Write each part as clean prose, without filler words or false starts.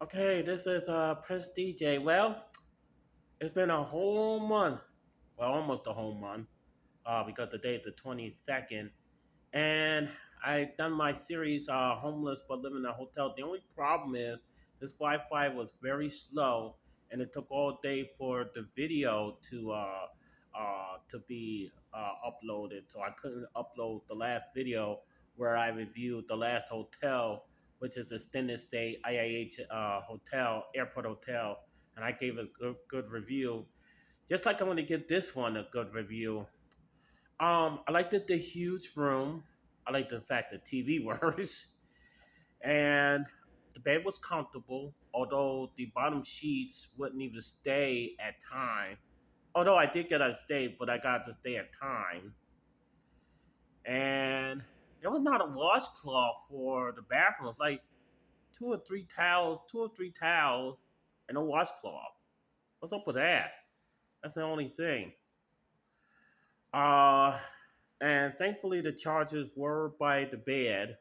Okay, this is Prince DJ. Well, it's been a whole month, well, almost a whole month, because today is the 22nd, and I've done my series, Homeless but Living in a Hotel. The only problem is this Wi-Fi was very slow, and it took all day for the video to be uploaded. So I couldn't upload the last video where I reviewed the last hotel, which is extended stay IIH hotel, airport hotel, and I gave a good review. Just like I'm going to give this one a good review. I liked the huge room. I like the fact that TV works, and the bed was comfortable. Although the bottom sheets wouldn't even stay at time. Although I did get a stay, but I got to stay at time. And there was not a washcloth for the bathroom. It's like two or three towels, and a washcloth. What's up with that? That's the only thing. Uh, and thankfully the chargers were by the bed,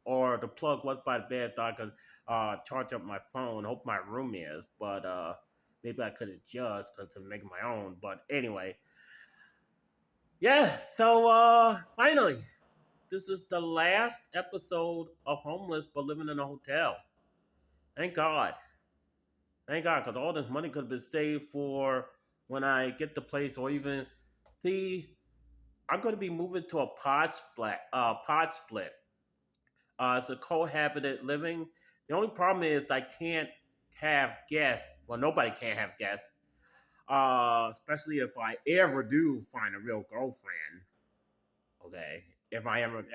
or the plug was by the bed, so I could charge up my phone. Hope my room is, but maybe I could adjust because I'm making my own. But anyway, yeah. So finally, this is the last episode of Homeless but Living in a Hotel. Thank God. Thank God, because all this money could have been saved for when I get the place, or even see. I'm going to be moving to a pod split. Pod split. It's a cohabited living. The only problem is I can't have guests. Well, nobody can have guests. Especially if I ever do find a real girlfriend. Okay, if I ever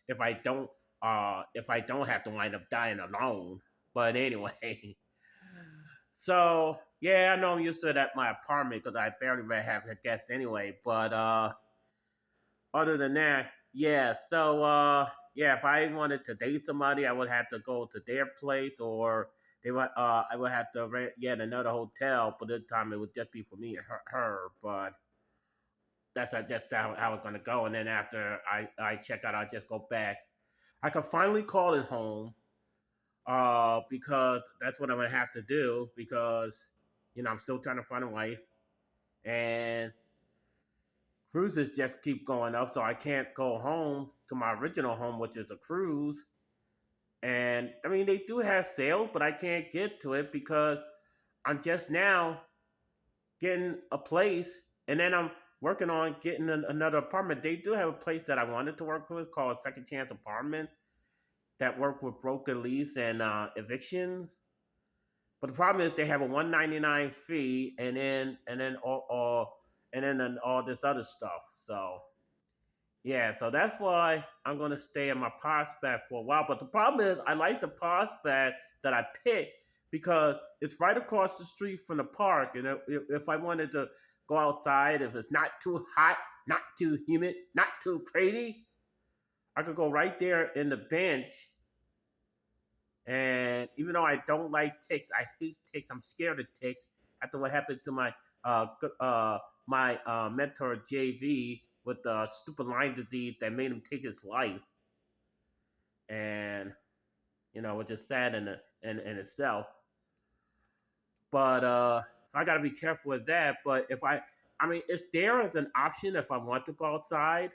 if I don't have to wind up dying alone. But anyway, so yeah, I know I'm used to it at my apartment because I barely ever have a guest anyway. But other than that, yeah. So yeah, if I wanted to date somebody, I would have to go to their place, or I would have to rent yet another hotel. But this time it would just be for me and her. But that's just how it's gonna go. And then after I check out, I'll just go back. I can finally call it home. Because that's what I'm gonna have to do, because I'm still trying to find a wife, and cruises just keep going up, so I can't go home to my original home, which is a cruise. And I mean, they do have sales, but I can't get to it because I'm just now getting a place, and then I'm working on getting another apartment. They do have a place that I wanted to work with called Second Chance Apartment that work with broker lease and evictions. But the problem is they have a 199 fee, and then all this other stuff. So yeah, so that's why I'm gonna stay in my prospect for a while. But the problem is, I like the prospect that I picked because it's right across the street from the park. And if I wanted to go outside, if it's not too hot, not too humid, not too crazy, I could go right there in the bench. And even though I don't like ticks, I hate ticks. I'm scared of ticks. After what happened to my mentor JV with the stupid Lyme disease that made him take his life, and which is sad in itself. But so I got to be careful with that. But I mean, it's there as an option if I want to go outside.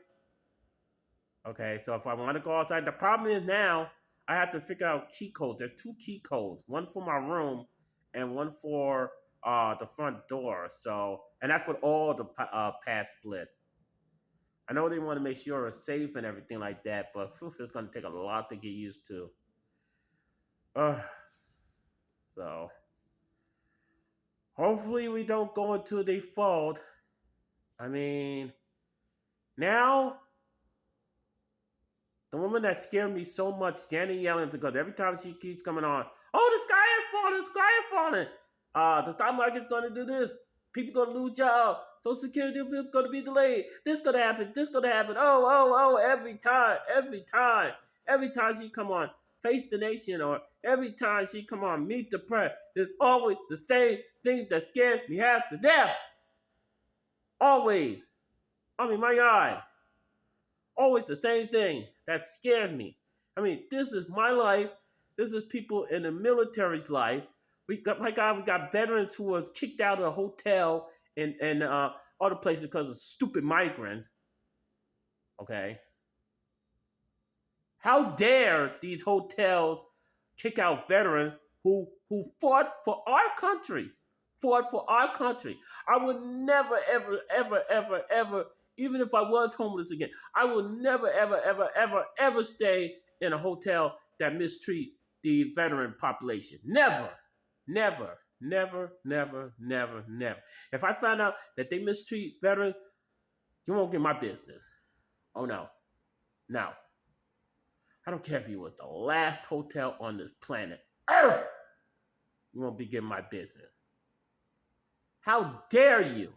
Okay, so if I want to go outside, the problem is now I have to figure out key codes. There are two key codes, one for my room and one for the front door. So, and that's with all the past split. I know they want to make sure it's safe and everything like that, but it's going to take a lot to get used to. Uh, so, hopefully we don't go into default. I mean, now the woman that scared me so much, Janet Yellen, because every time she keeps coming on, oh, the sky is falling, the sky is falling. The stock market's going to do this. People going to lose jobs. Social Security is going to be delayed. This going to happen. This going to happen. Oh, every time she come on, Face the Nation, or every time she come on, Meet the Press, there's always the same thing that scares me half to death. Always. I mean, my God. Always the same thing that scares me. I mean, this is my life. This is people in the military's life. We got veterans who was kicked out of the hotel and other places because of stupid migrants. Okay, how dare these hotels kick out veterans who fought for our country, fought for our country? I would never, ever, ever, ever, ever, even if I was homeless again, I would never, ever, ever, ever, ever stay in a hotel that mistreat the veteran population. Never, never, never, never, never, never. If I find out that they mistreat veterans, you won't get my business. Oh no, no. I don't care if you was the last hotel on this planet Earth. You won't be getting my business. How dare you?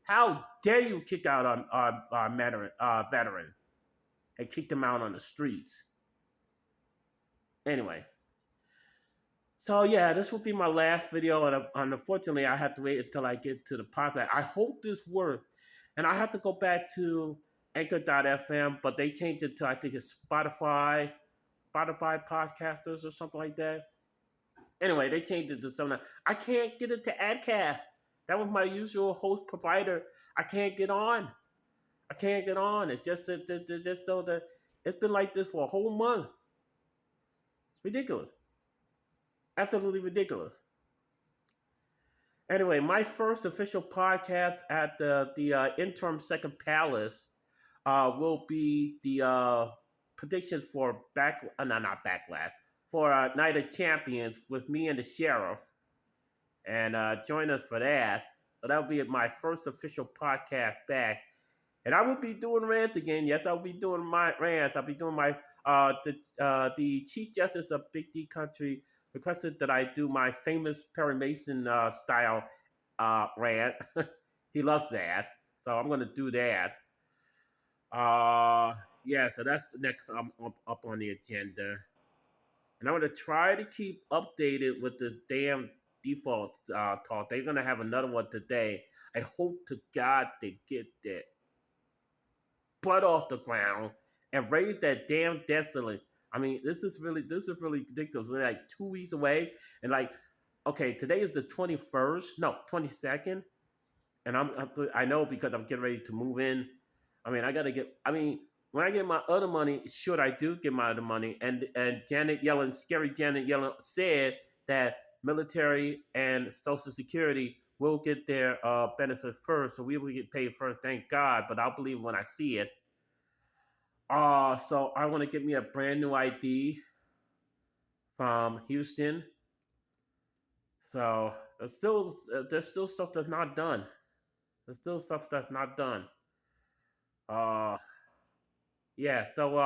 How dare you kick out our veteran and kick them out on the streets? Anyway, so yeah, this will be my last video, and unfortunately, I have to wait until I get to the podcast. I hope this works, and I have to go back to Anchor.fm, but they changed it to I think it's Spotify podcasters or something like that. Anyway, they changed it to something. I can't get it to Adcast. That was my usual host provider. I can't get on. I can't get on. It's just so that it's been like this for a whole month. It's ridiculous. Absolutely ridiculous. Anyway, my first official podcast at the interim second palace will be the predictions for no, not backlash, for Night of Champions with me and the sheriff, and join us for that. So that'll be my first official podcast back, and I will be doing rants again. Yes, I'll be doing my rants. I'll be doing my the Chief Justice of Big D Country requested that I do my famous Perry Mason style rant. He loves that, so I'm going to do that. Yeah, so that's the next up on the agenda. And I'm going to try to keep updated with this damn default talk. They're going to have another one today. I hope to God they get that butt off the ground and raise that damn death ceiling. I mean, this is really ridiculous. We're like 2 weeks away, and like, okay, today is the 21st, no, 22nd, and I know because I'm getting ready to move in. I mean, I gotta get. I mean, when I get my other money, sure, I do get my other money. And Janet Yellen, scary Janet Yellen, said that military and Social Security will get their benefit first, so we will get paid first. Thank God, but I'll believe when I see it. So I want to get me a brand new ID from Houston. So there's still stuff that's not done. There's still stuff that's not done. Uh, yeah. So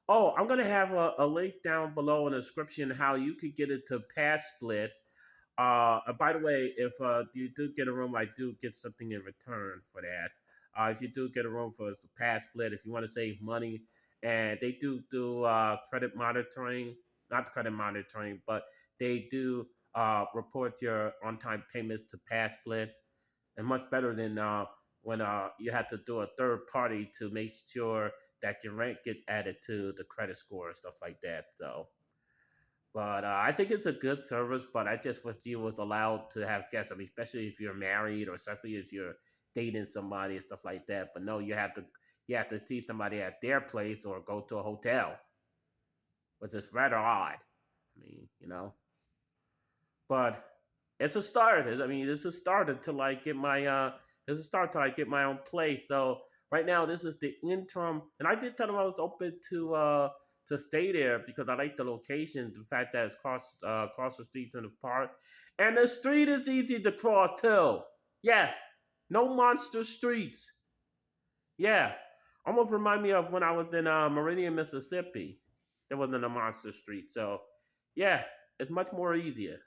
oh, I'm gonna have a link down below in the description how you could get it to padsplit. And by the way, if you do get a room, I do get something in return for that. If you do get a room for the padsplit, if you want to save money, and they do credit monitoring, not credit monitoring, but they do report your on-time payments to padsplit, and much better than when you have to do a third party to make sure that your rent get added to the credit score and stuff like that. So. But I think it's a good service, but I just wish you was allowed to have guests. I mean, especially if you're married or especially if you're dating somebody and stuff like that. But no, you have to see somebody at their place or go to a hotel, which is rather odd. I mean, but it's a start. I mean, this is a start until I get my this is a start till I get my own place. So right now, this is the interim, and I did tell them I was open to stay there because I like the location, the fact that it's across the street in the park, and the street is easy to cross too. Yes, no monster streets. Yeah, almost remind me of when I was in Meridian, Mississippi. There wasn't a monster street, so yeah, it's much more easier.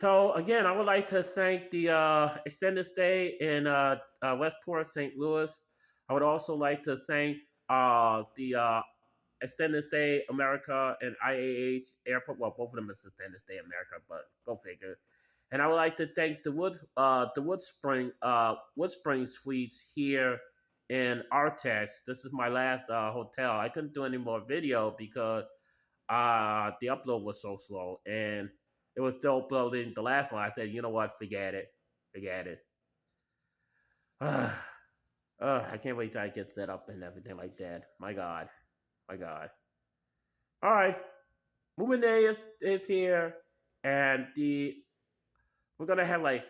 So again, I would like to thank the extended stay in Westport, St. Louis. I would also like to thank the extended stay America and IAH Airport. Well, both of them is extended stay America, but go figure. And I would like to thank the Woodspring Suites here in Artex. This is my last hotel. I couldn't do any more video because the upload was so slow, and it was still uploading the last one. I said, you know what, forget it. I can't wait till I get set up and everything like that. My God, my God. All right, moving day is here, and the we're gonna have like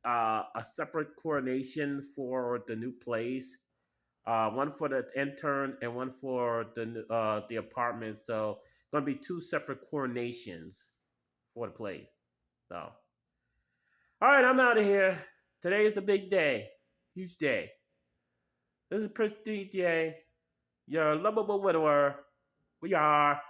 a separate coordination for the new place. One for the intern and one for the apartment. So gonna be two separate coordinations for the place. So all right, I'm out of here. Today is the big day, huge day. This is Chris DJ, your lovable widower. We are